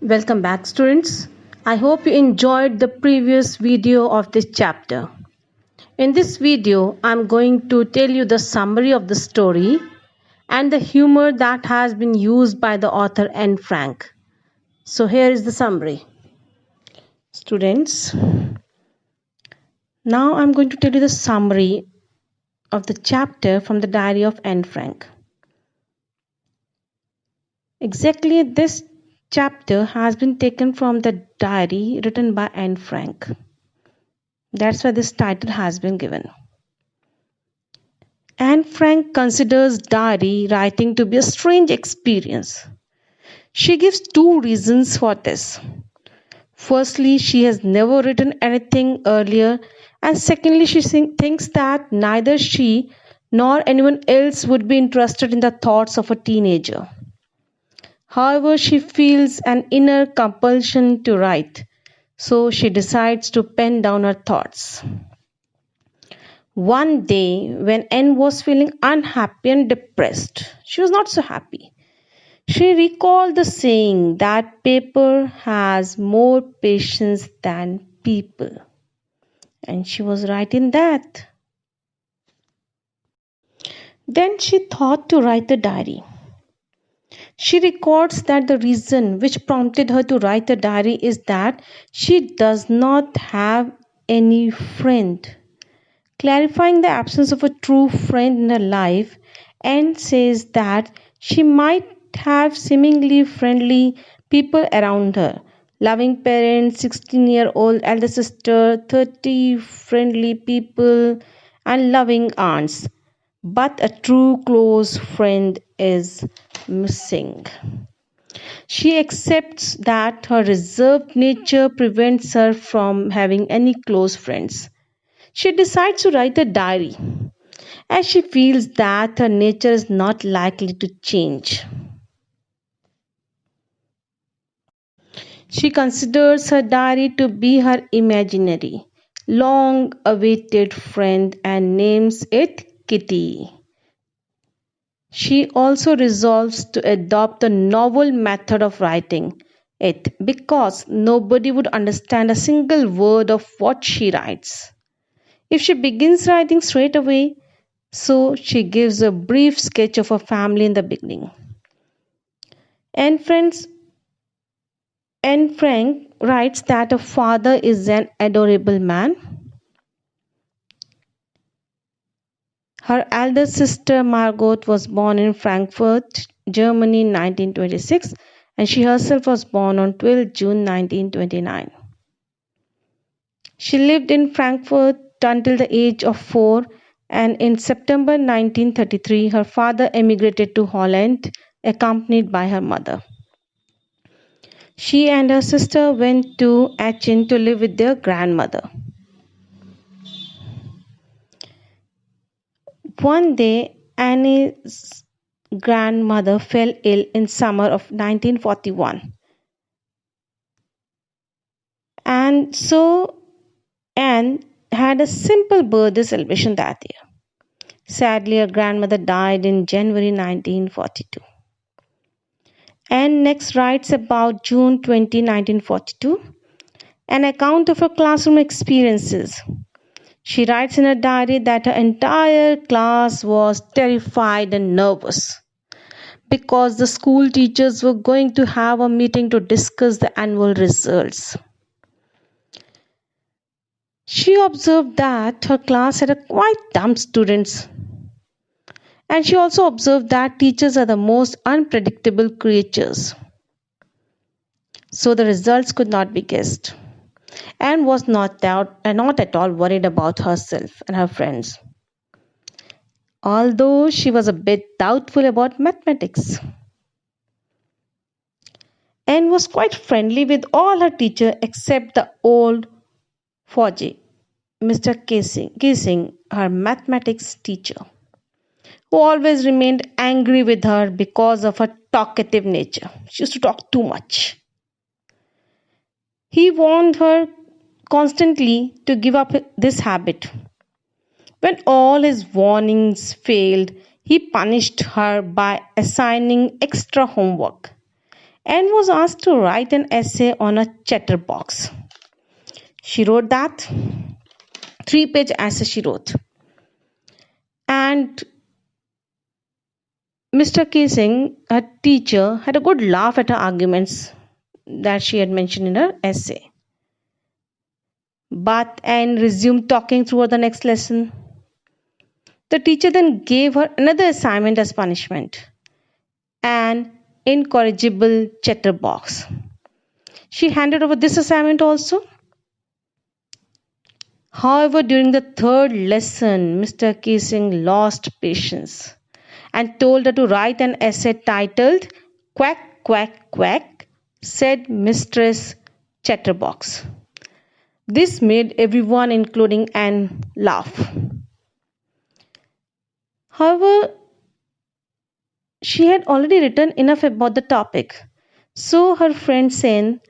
Welcome back, students. I hope you enjoyed the previous video of this chapter. In this video, I'm going to tell you the summary of the story and the humor that has been used by the author Anne Frank. So here is the summary. Students, now I'm going to tell you the summary of the chapter from the diary of Anne Frank. Exactly this chapter has been taken from the diary written by Anne Frank. That's why this title has been given. Anne Frank considers diary writing to be a strange experience. She gives two reasons for this. Firstly, she has never written anything earlier, and secondly, she thinks that neither she nor anyone else would be interested in the thoughts of a teenager. However, she feels an inner compulsion to write, so she decides to pen down her thoughts. One day, when Anne was feeling unhappy and depressed, she was not so happy. She recalled the saying that paper has more patience than people. And she was right in that. Then she thought to write a diary. She records that the reason which prompted her to write a diary is that she does not have any friend. Clarifying the absence of a true friend in her life, Anne says that she might have seemingly friendly people around her. Loving parents, 16-year-old elder sister, 30 friendly people, and loving aunts. But a true close friend is missing. She accepts that her reserved nature prevents her from having any close friends. She decides to write a diary as she feels that her nature is not likely to change. She considers her diary to be her imaginary, long awaited friend and names it Kitty. She also resolves to adopt a novel method of writing it because nobody would understand a single word of what she writes. If she begins writing straight away, so she gives a brief sketch of her family in the beginning. And friends, Anne Frank writes that her father is an adorable man. Her elder sister Margot was born in Frankfurt, Germany in 1926, and she herself was born on 12 June 1929. She lived in Frankfurt until the age of 4, and in September 1933 her father emigrated to Holland accompanied by her mother. She and her sister went to Aachen to live with their grandmother. One day, Anne's grandmother fell ill in summer of 1941. And so Anne had a simple birthday celebration that year. Sadly, her grandmother died in January 1942. Anne next writes about June 20, 1942, an account of her classroom experiences. She writes in her diary that her entire class was terrified and nervous because the school teachers were going to have a meeting to discuss the annual results. She observed that her class had a quite dumb students, and she also observed that teachers are the most unpredictable creatures. So the results could not be guessed. Anne was not at all worried about herself and her friends, although she was a bit doubtful about mathematics. Anne was quite friendly with all her teachers except the old Fauji, Mr. Kissing, her mathematics teacher, who always remained angry with her because of her talkative nature. She used to talk too much. He warned her constantly to give up this habit. When all his warnings failed, he punished her by assigning extra homework. Anne was asked to write an essay on a chatterbox. She wrote that 3-page essay she wrote. And Mr. Kissing, her teacher, had a good laugh at her arguments that she had mentioned in her essay. But Anne resumed talking throughout the next lesson. The teacher then gave her another assignment as punishment, an incorrigible chatterbox. She handed over this assignment also. However, during the third lesson, Mr. Kissing lost patience and told her to write an essay titled Quack, Quack, Quack, said Mistress Chatterbox. This made everyone, including Anne, laugh. However, she had already written enough about the topic, so her friend said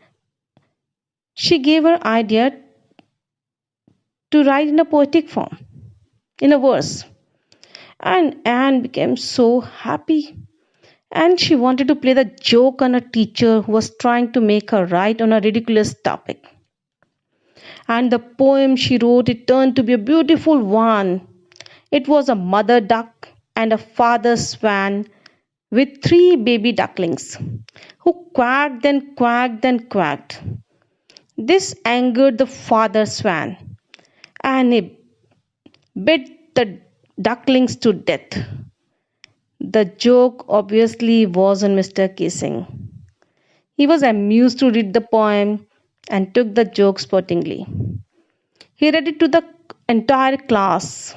she gave her idea to write in a poetic form, in a verse. And Anne became so happy. And she wanted to play the joke on a teacher who was trying to make her write on a ridiculous topic. And the poem she wrote, it turned to be a beautiful one. It was a mother duck and a father swan with 3 baby ducklings who quacked and quacked and quacked. This angered the father swan and he bit the ducklings to death. The joke obviously was on Mr. Kissing. He was amused to read the poem and took the joke sportingly. He read it to the entire class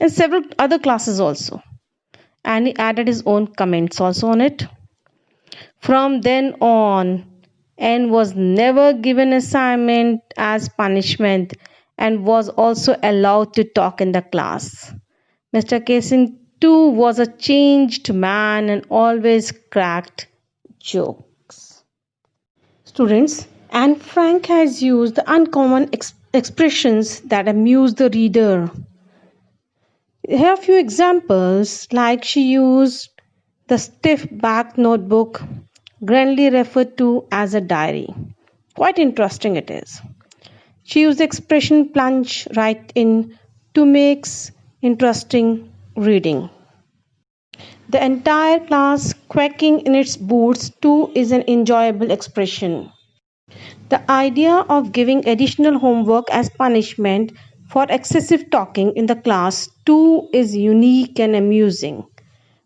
and several other classes also. And he added his own comments also on it. From then on, Anne was never given assignment as punishment and was also allowed to talk in the class. Mr. Kissing too was a changed man and always cracked jokes. Students, Anne Frank has used the uncommon expressions that amuse the reader. Here are a few examples, like she used the stiff backed notebook, grandly referred to as a diary. Quite interesting it is. She used the expression plunge right in to make interesting reading. The entire class quacking in its boots too is an enjoyable expression. The idea of giving additional homework as punishment for excessive talking in the class too is unique and amusing.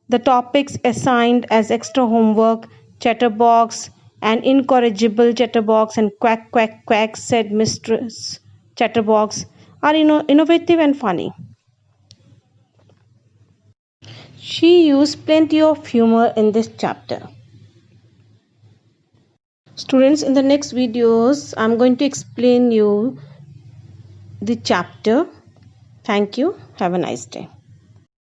The topics assigned as extra homework, chatterbox, and incorrigible chatterbox, and quack, quack, quack, said Mistress Chatterbox, are innovative and funny. She used plenty of humor in this chapter. Students, in the next videos, I'm going to explain you the chapter. Thank you. Have a nice day.